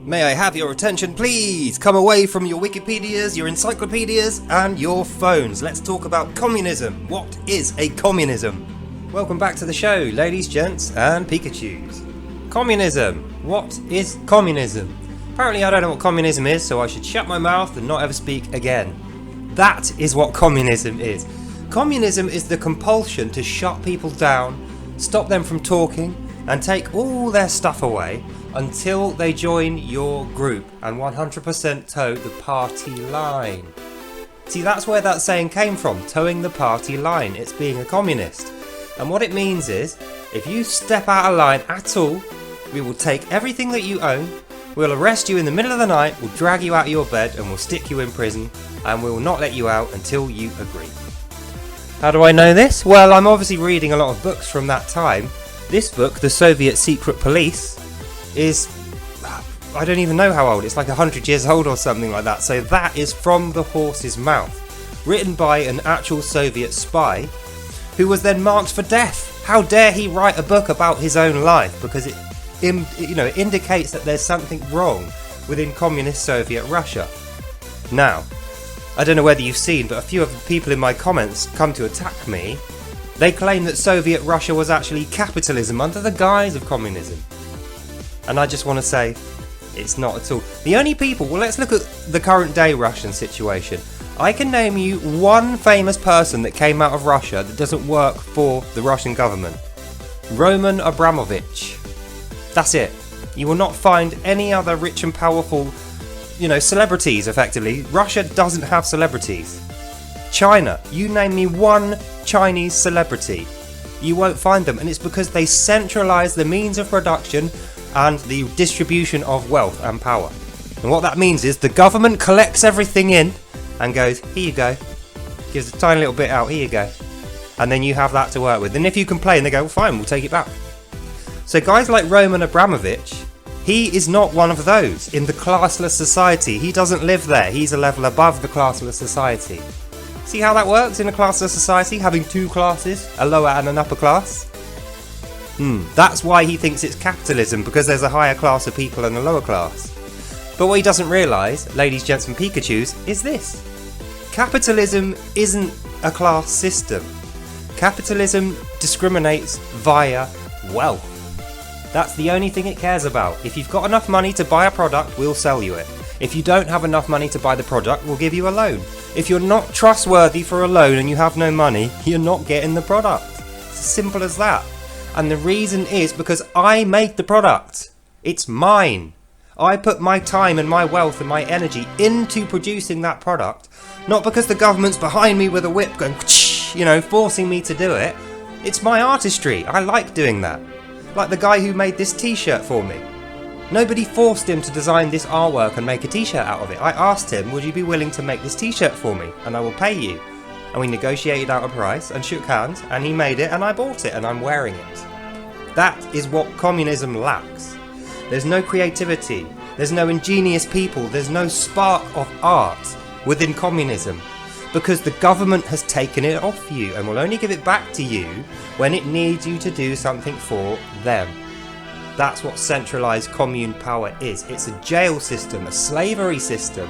May I have your attention, please? Come away from your Wikipedias, your encyclopedias, and your phones. Let's talk about communism. What is a communism? Welcome back to the show, ladies, gents, and Pikachus. Communism. What is communism? Apparently I don't know what communism is, so I should shut my mouth and not ever speak again. That is what communism is. Communism is the compulsion to shut people down, stop them from talking, and take all their stuff away until they join your group and 100% toe the party line. See, that's where that saying came from, towing the party line. It's being a communist. And what it means is, if you step out of line at all, we will take everything that you own, we'll arrest you in the middle of the night, we'll drag you out of your bed and we'll stick you in prison, and we will not let you out until you agree. How do I know this? Well, I'm obviously reading a lot of books from that time. This book, The Soviet Secret Police, is, I don't even know how old, it's like 100 years old or something like that. So that is from the horse's mouth, written by an actual Soviet spy who was then marked for death. How dare he write a book about his own life, because it indicates that there's something wrong within communist Soviet Russia. Now, I don't know whether you've seen, but a few of the people in my comments come to attack me. They claim that Soviet Russia was actually capitalism under the guise of communism. And I just want to say, it's not at all. The only people, well, let's look at the current day Russian situation. I can name you one famous person that came out of Russia that doesn't work for the Russian government. Roman Abramovich. That's it. You will not find any other rich and powerful, celebrities, effectively. Russia doesn't have celebrities. China, you name me one Chinese celebrity, you won't find them, and it's because they centralise the means of production and the distribution of wealth and power. And what that means is the government collects everything in and goes, here you go, gives a tiny little bit out, here you go, and then you have that to work with. And if you complain, they go, well, fine, we'll take it back. So guys like Roman Abramovich, he is not one of those in the classless society. He doesn't live there. He's a level above the classless society. See how that works in a classless society, having two classes, a lower and an upper class? That's why he thinks it's capitalism, because there's a higher class of people and a lower class. But what he doesn't realise, ladies, gents and Pikachus, is this. Capitalism isn't a class system. Capitalism discriminates via wealth. That's the only thing it cares about. If you've got enough money to buy a product, we'll sell you it. If you don't have enough money to buy the product, we'll give you a loan. If you're not trustworthy for a loan and you have no money, you're not getting the product. It's as simple as that. And the reason is because I made the product. It's mine. I put my time and my wealth and my energy into producing that product, not because the government's behind me with a whip going, forcing me to do it. It's my artistry. I like doing that. Like the guy who made this t-shirt for me. Nobody forced him to design this artwork and make a t-shirt out of it. I asked him, would you be willing to make this t-shirt for me and I will pay you? And we negotiated out a price and shook hands, and he made it and I bought it and I'm wearing it. That is what communism lacks. There's no creativity, there's no ingenious people, there's no spark of art within communism, because the government has taken it off you and will only give it back to you when it needs you to do something for them. That's what centralised commune power is. It's a jail system, a slavery system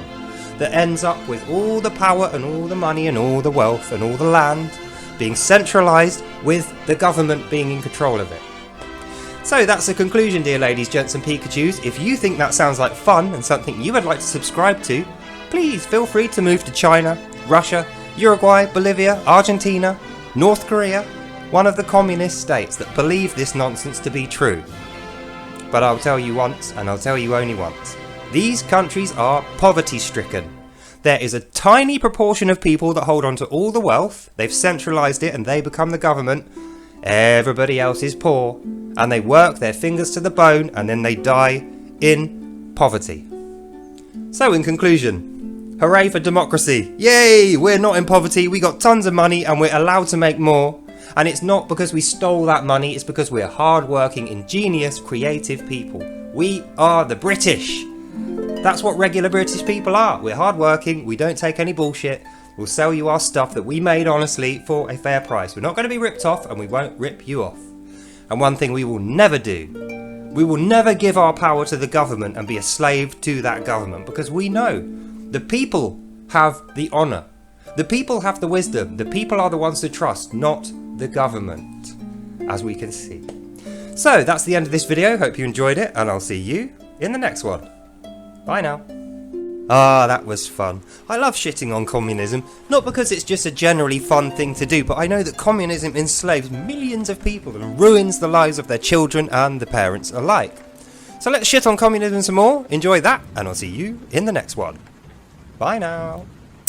that ends up with all the power and all the money and all the wealth and all the land being centralised, with the government being in control of it. So that's the conclusion, dear ladies, gents and Pikachus. If you think that sounds like fun and something you would like to subscribe to, please feel free to move to China, Russia, Uruguay, Bolivia, Argentina, North Korea, one of the communist states that believe this nonsense to be true. But I'll tell you once, and I'll tell you only once, these countries are poverty-stricken. There is a tiny proportion of people that hold on to all the wealth, they've centralised it and they become the government. Everybody else is poor, and they work their fingers to the bone, and then they die in poverty. So in conclusion, hooray for democracy. Yay, we're not in poverty, we got tons of money and we're allowed to make more. And it's not because we stole that money, it's because we're hard-working, ingenious, creative people. We are the British. That's what regular British people are. We're hard-working, we don't take any bullshit. We'll sell you our stuff that we made honestly for a fair price. We're not going to be ripped off, and we won't rip you off. And one thing we will never do, We will never give our power to the government and be a slave to that government, because we know the people have the honour. The people have the wisdom. The people are the ones to trust, not the government, as we can see. So that's the end of this video. Hope you enjoyed it, and I'll see you in the next one. Bye now. Ah, that was fun. I love shitting on communism, not because it's just a generally fun thing to do, but I know that communism enslaves millions of people and ruins the lives of their children and the parents alike. So let's shit on communism some more, enjoy that, and I'll see you in the next one. Bye now.